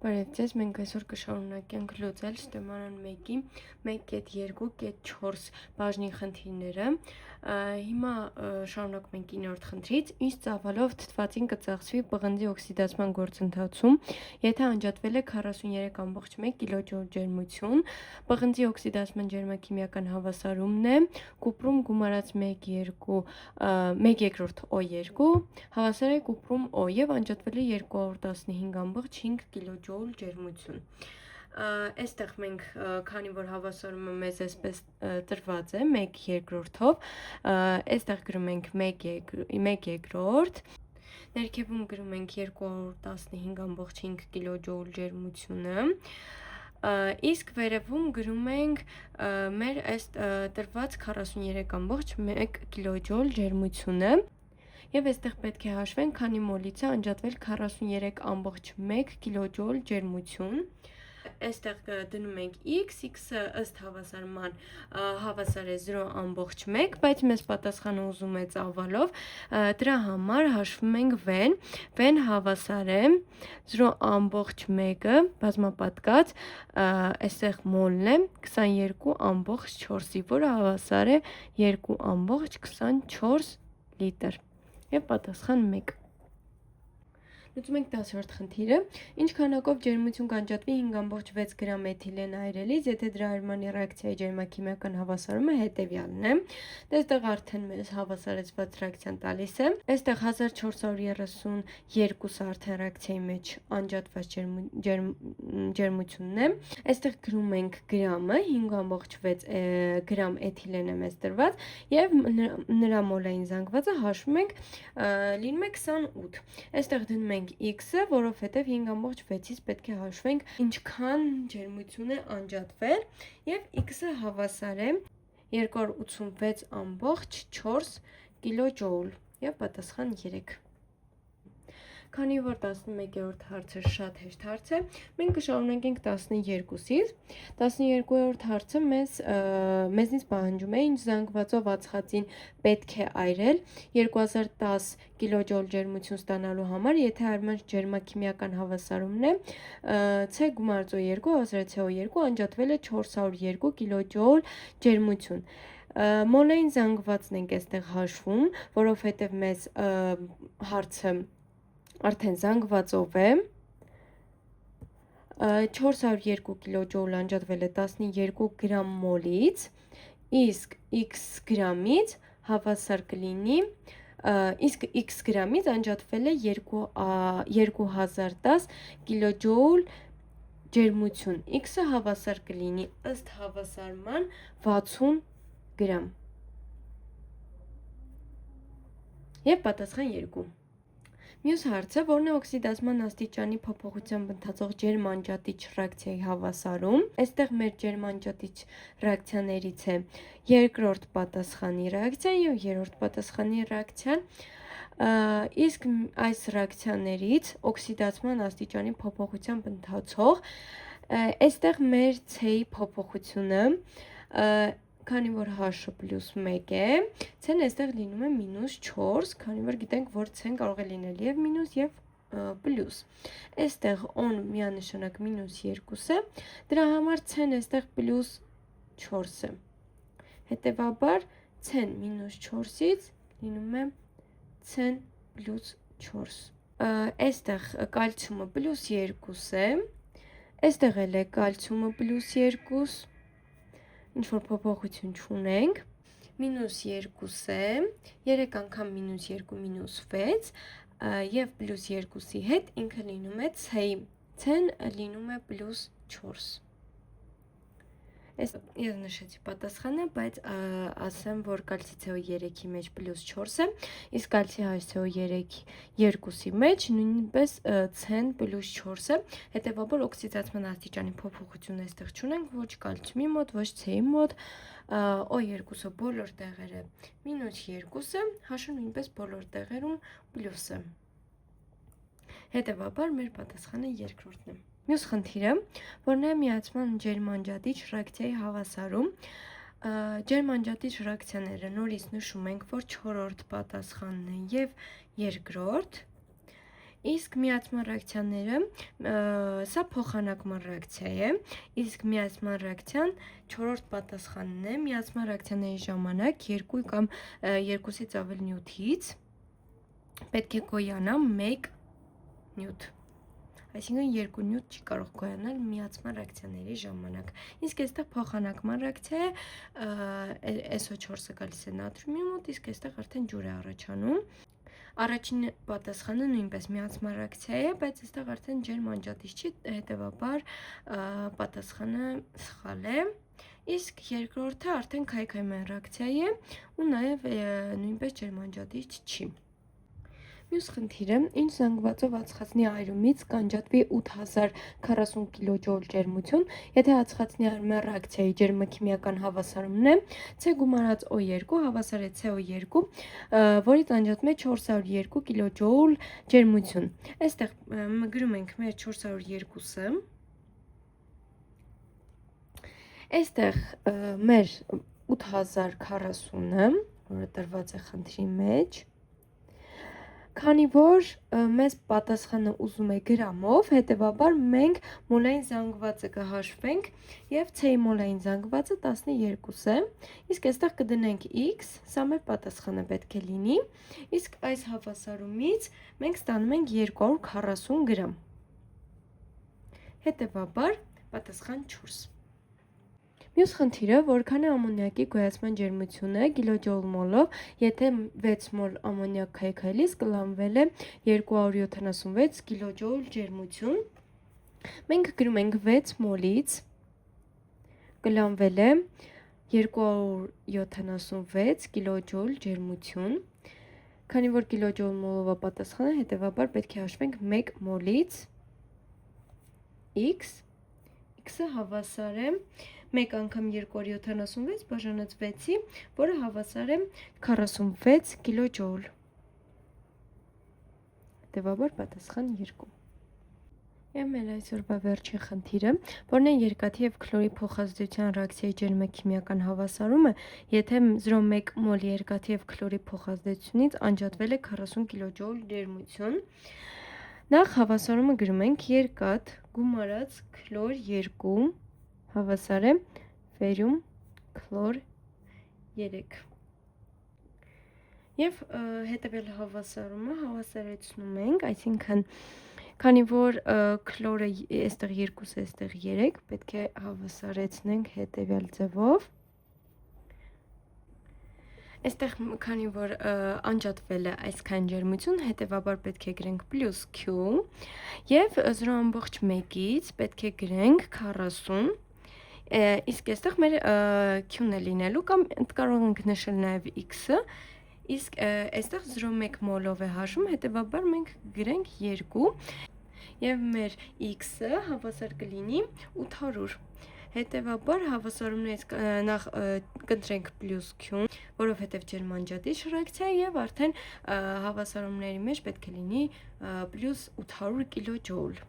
Բարև ձեզ, մենք այսօր կշարունակենք լուծել ստեմանան 1-ի 1.2.4 բաժնի խնդիրները։ Հիմա շարունակում ենք 9-րդ խնդրից, ինչ ծավալով թթվածին կծախսվի պղնձի օքսիդացման գործընթացում, եթե անջատվել է 43.1 կիլոջոուլ ջերմություն, պղնձի օքսիդացման ջերմաքիմիական հավասարումն է կուպրում գումարած 1/2 O2 հավասար է կուպրում O եւ անջատվել է 215.5 կիլոջոուլ ջերմություն։ Այստեղ մենք քանի որ հավասարումը մեզ այսպես տրված է 1/2-ով, այստեղ գրում ենք 1/2, ներքևում գրում ենք 215.5 կիլոջոուլ ջերմությունը, իսկ վերևում գրում ենք մեր այս տրված 43.1 կիլոջոուլ ջերմությունը։ Եվ այստեղ պետք է հաշվենք, քանի մոլից է անջատվել 43.1 կիլոջոուլ ջերմություն։ Այստեղ դնում ենք x-ը ըստ հավասարման հավասար է 0.1, բայց մեզ պատասխանը ուզում է ծավալով, դրա համար հաշվում ենք v-ն հավասար է 0.1-ը բազմապատկած, այստեղ մոլն է 22.4-ի, որը հավասար է 2.24 լիտր։ Եվ պատասխան 1։ Լուծում ենք 10-րդ խնդիրը, ինչ քանակով ջերմություն կանջատվի 5.6 գրամ էթիլեն այրելից, եթե դրա այրմանի ռեակցիայի ջերմաքիմիական հավասարումը հետևյալն է։ Այստեղ արդեն մեզ հավասարեցված ռեակցիան տալիս է, այստեղ 1432 արդեն ռեակցիայի մեջ անջատված ջերմությունն է, այստեղ գրում ենք գրամը, 5.6 գրամ էթիլեն է մեզ տրված եւ նրա մոլային զանգվածը հաշվում ենք լինում է 28։ Այստեղ դնում ենք x-ը, որովհետև 5.6-ից պետք է հաշվենք ինչքան ջերմություն է անջատվել եւ x-ը հավասար է 286.4 կիլոջոուլ եւ պատասխան 3։ Քանի որ 11-րդ հարցը շատ հեշտ հարց է, մենք կշարունակենք 12-ից։ 12-րդ հարցը մեզնից պահանջում է ինչ զանգվածով ածխածին պետք է այրել 2010 կիլոջոուլ ջերմություն ստանալու համար, եթե այրման ջերմաքիմիական հավասարումն է C գումարած O2 հավասար CO2 անջատվել է 402 կիլոջոուլ ջերմություն։ Մոլային զանգվածն ենք այստեղ հաշվում, որովհետև մեզ հարցը արդեն զանգվածով է, 402 կիլոջոուլ անջատվել է 12 գրամ մոլից, իսկ x գրամից հավասար կլինի, իսկ x գրամից անջատվել է 2010 կիլոջոուլ ջերմություն, x-ը հավասար կլինի ըստ հավասարման 60 գրամ։ Եվ պատասխան 2։ Մյուս հարցը, որն է օքսիդացման աստիճանի փոփոխությամբ ընթացող ջերմանջատիչ ռեակցիայի հավասարում, այստեղ մեր ջերմանջատիչ ռեակցիաներից է երկրորդ պատասխանի ռեակցիան եւ երրորդ պատասխանի ռեակցիան, իսկ այս ռեակցիաներից օքսիդացման աստիճանի փոփոխությամբ ընթացող, այստեղ մեր C-ի փոփոխությունը, քանի որ h-ը +1 է, C-ն այստեղ լինում է -4, քանի որ գիտենք, որ C-ն կարող է լինել եւ մինուս եւ պլյուս։ Այստեղ on միանշանակ -2 է, դրա համար C-ն այստեղ +4 է։ Հետևաբար C-ն -4-ից լինում է C-ն +4։ Այստեղ կալցիումը +2 է, այստեղ էլ է կալցիումը +2, ինչ որ փոփոխություն չունենք, -2 է, 3 անգամ -2 -6 եւ +2-ի հետ ինքը լինում է C-ն լինում է +4։ Ես նշեցի պատասխանը, բայց ասեմ, որ կալցի CO3-ի մեջ +4 է, իսկ կալցի HCO3 2-ի մեջ նույնպես C-ն +4 է, հետևաբար օքսիդացման աստիճանի փոփոխություն այստեղ չունենք ոչ կալցիումի մոտ, ոչ C-ի մոտ, O2-ը բոլոր տեղերը -2 է, H-ը նույնպես բոլոր տեղերում պլյուս է։ Հետևաբար մեր պատասխանը երկրորդն է։ Մյուս խնդիրը, որն է միացման ջերմանջատիչ ռեակցիայի հավասարում, ջերմանջատիչ ռեակցիաները նորից նշում ենք, որ 4-րդ պատասխանն է եւ երկրորդ, Իսկ միացման ռեակցիաները, սա փոխանակման ռեակցիա է, իսկ միացման ռեակցիան 4-րդ պատասխանն է, միացման ռեակցիաների ժամանակ 2 կամ 2-ից ավելի նյութից պետք է գոյանա 1 նյութ։ Այսինքն 2 նյութ չի կարող գոյանալ միացման ռեակցիաների ժամանակ։ Իսկ այստեղ փոխանակման ռեակցիա է, SO4-ը գալիս է նատրիումի մոտ, իսկ այստեղ արդեն ջուր է առաջանում։ Առաջին պատասխանը նույնպես միացման ռեակցիա է, բայց այստեղ արդեն ջերմ անջատիչ չի, հետևաբար պատասխանը սխալ է։ Իսկ երկրորդը արդեն քայքայման ռեակցիա է ու նաև նույնպես ջերմ անջատիչ չի։ Մյուս խնդիրը, ինչ զանգվածով ածխածնի այրումից կանջատվի 8040 կիլոջոուլ ջերմություն, եթե ածխածնի այրման ռեակցիայի ջերմաքիմիական հավասարումն է C գումարած O2 հավասար է CO2, որից անջատվում է 402 կիլոջոուլ ջերմություն։ Այստեղ գրում ենք մեր 402-ը, այստեղ մեր 8040-ը, որը տրված է խնդրի մեջ, քանի որ մեզ պատասխանը ուզում է գրամով, հետևաբար մենք մոլային զանգվածը կհաշվենք և C-ի մոլային զանգվածը 12 է, իսկ այստեղ կդնենք X, սա մեր պատասխանը պետք է լինի, իսկ այս հավասարումից մենք ստանում ենք 240 գրամ, հետևաբար պատասխան 4։ Մյուս խնդիրը, որքան է ամոնիակի գոյացման ջերմությունը կիլոջոուլ մոլով, եթե 6 մոլ ամոնիակ քայքայելիս կլանվել է 276 կիլոջոուլ ջերմություն։ Մենք գրում ենք 6 մոլից կլանվել է 276 կիլոջոուլ ջերմություն։ Քանի որ կիլոջոուլ մոլով է պատասխանը, հետևաբար պետք է հաշվենք 1 մոլից X, X-ը հավասար է 1 անգամ 276 բաժանած 6-ի, որը հավասար է 46 կիլոջոուլ։ Հետևաբար պատասխան 2։ Եվ մեր այսօրվա վերջին խնդիրը, որն է երկաթի և քլորի փոխազդեցության ռեակցիայի ջերմաքիմիական հավասարումը, եթե 0,1 մոլ երկաթի և քլորի փոխազդեցությունից անջատվել է 40 կիլոջոուլ ջերմություն։ Նախ հավասարումը գրում ենք երկաթ գումարած քլոր 2 հավասար է վերում քլոր 3։ Եվ հետևյալ հավասարումը հավասարեցնում ենք, այսինքն քանի որ քլորը այստեղ 2 է, այստեղ 3, պետք է հավասարեցնենք հետևյալ ձևով։ Այստեղ քանի որ անջատվել է այսքան ջերմություն, հետևաբար պետք է գրենք պլյուս Q և 0,1-ից պետք է գրենք 40, իսկ այստեղ մեր Q-ն է լինելու կամ կարող ենք նշել նաև X-ը, իսկ այստեղ 0,1 մոլով է հաշվում, հետևաբար մենք գրենք 2 և մեր X-ը հավասար կլինի 800։ Հետևաբար հավասարումներից նախ կընտրենք պլյուս Q-ն, որովհետև ջերմանջատիչ ռեակցիա և արդեն հավասարումների մեջ պետք է լինի պլյուս 800 կիլոջոուլ։